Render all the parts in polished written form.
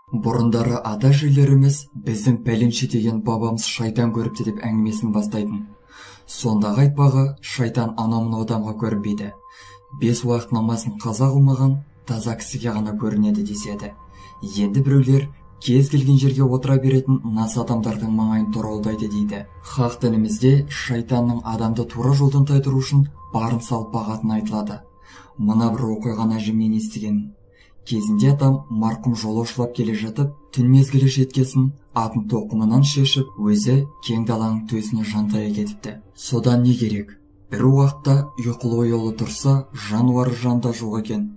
Бұрындары ата-әжелеріміз біздің пәленше деген бабамыз шайтан көріпті деп әңгімесін бастайтын. Сондағы айтпағы шайтан анау-мынау адамға көрінбейді. 5 уақыт намазын қаза қылмаған таза кісіге ғана көрінеді деседі. Енді біреулер кез келген жерге отыра беретін нас адамдардың маңайын торауылдайды дейді. Хақ дінімізде шайтанның адамды тура жолдан тайдыру үшін барын салып бағатыны айтылады. Мына бір оқиғаны әжемнен естігенмін. Кезінде атам марқұм жолаушылап келе жатып, түн мезгілі жеткесін атын тоқымынан шешіп, өзі кең даланың төсіне жантая кетіпті. Содан не керек? Бір уақытта ұйқылы ояулы тұрса, жануары жанда жоқ екен.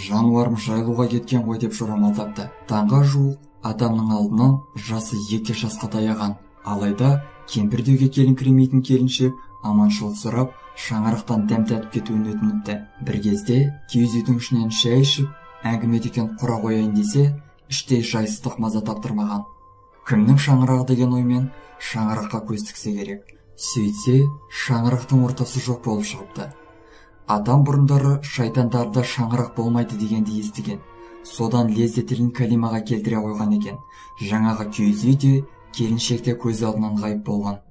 Жануарым жайлуға кеткен ғой деп жорамалдапты. Таңға жуық атамның алдынан жасы 2 жасқа таяған. Алайда кемпірдеуге келіңкіремейтін келіншек аманшылық сұрап, шаңырақтан дәм татып кетуін өтініпті. Bir кезде киіз үйдің ішінен шай ішіп, әңгіме деген құра қояйын десе, іштей жайсыздық маза таптырмаған. Кімнің шаңырағы деген оймен шаңыраққа көз тіксе керек. Сөйтсе, шаңырақтың ортасы жоқ болып шығыпты. Атам бұрындары шайтандарда шаңырақ болмайды дегенді естіген. Содан лезде тілін кәлимаға келтіре қойған екен. Жаңағы киіз үйде келіншекте көз алдынан ғайып болған.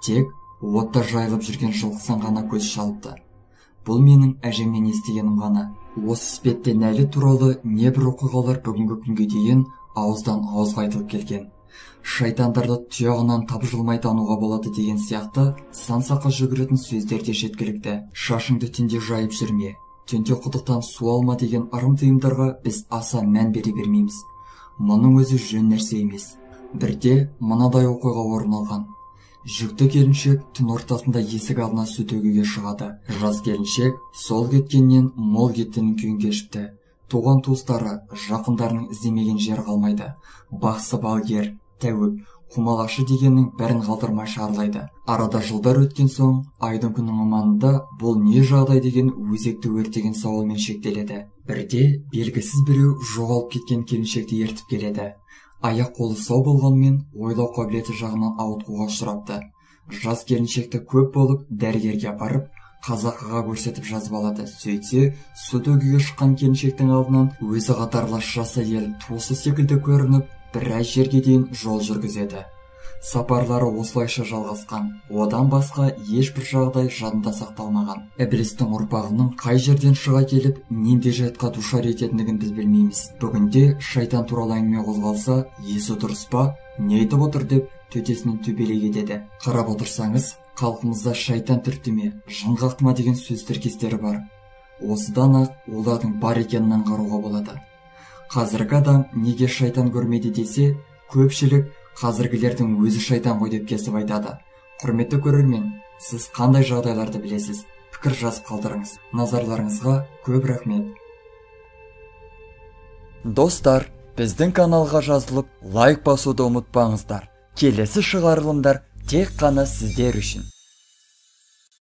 Тек отта жайылып жүрген жылқысын ғана көз шалыпты. Бұл менің әжемнен естігенім ғана. Осы іспетте нәлі туралы небір оқиғалар бүгінгі күнге дейін ауыздан ауызға айтылып келген. Шайтандарды тұяғынан тапжылмай тануға болады деген сияқты сан-саққа жүгіретін сөздер де жеткілікті. Шашыңды түнде жайып жүрме, түнде құдықтан су алма деген ырым-тыйымдарға біз аса мән бере бермейміз. Мұның өзі жөн нәрсе емес. Бірде мынадай оқиға орын алған. Жүкті келіншек түн ортасында есік алдына су төгуге шығады. Жас келіншек сол кеткеннен мол кеттінің күйін кешіпті. Туған туыстары, жақындарының іздемеген жер қалмайды. Бақсы балгер, тәуіп, құмалашы дегеннің бәрін қалдырмай шарылайды. Арада жылдар өткен соң, айдың күннің аманында бұл не жағдай деген өзекті өртеген сауалмен шектеледі. Бірде белгісіз біреу жоғалып кеткен келіншекті ертіп келеді. Аяқ қолы сау болғанмен ойлау қабілеті жағынан ауытқуға ұшырапты. Жас келіншекті көп болып дәрігерге апарып, қазақыға көрсетіп жазып алады. Сөйтсе, су төгуге шыққан келіншектің алдынан өзі қатарлас жас әйел туысы секілді көрініп, біраз жерге дейін жол жүргізеді. Сапарлары осылайша жалғасқан. Одан басқа ешбір жағдай жадында сақталмаған. Іблістің ұрпағының қай жерден шыға келіп, нендей жайтқа душар ететіндігін біз білмейміз. Бүгінде шайтан туралы әңгіме қозғалса, есі дұрыс па, не айтып отыр деп төтесінен төпелей кетеді. Қарап отырсаңыз, халқымызда шайтан түртіме, жын қақтыма деген сөз тіркестері бар. Осыдан ақ олардың бар екенін аңғаруға болады. Қазіргі адам неге шайтан көрмеді десе, көпшілік қазіргілердің өзі шайтан ғой деп кесіп айтады. Құрметті көрермен, сіз қандай жағдайларды білесіз? Пікір жазып қалдырыңыз. Назарларыңызға көп рахмет. Достар, біздің каналға жазылып, лайк басуды ұмытпаңыздар. Келесі шығарылымдар тек қана сіздер үшін.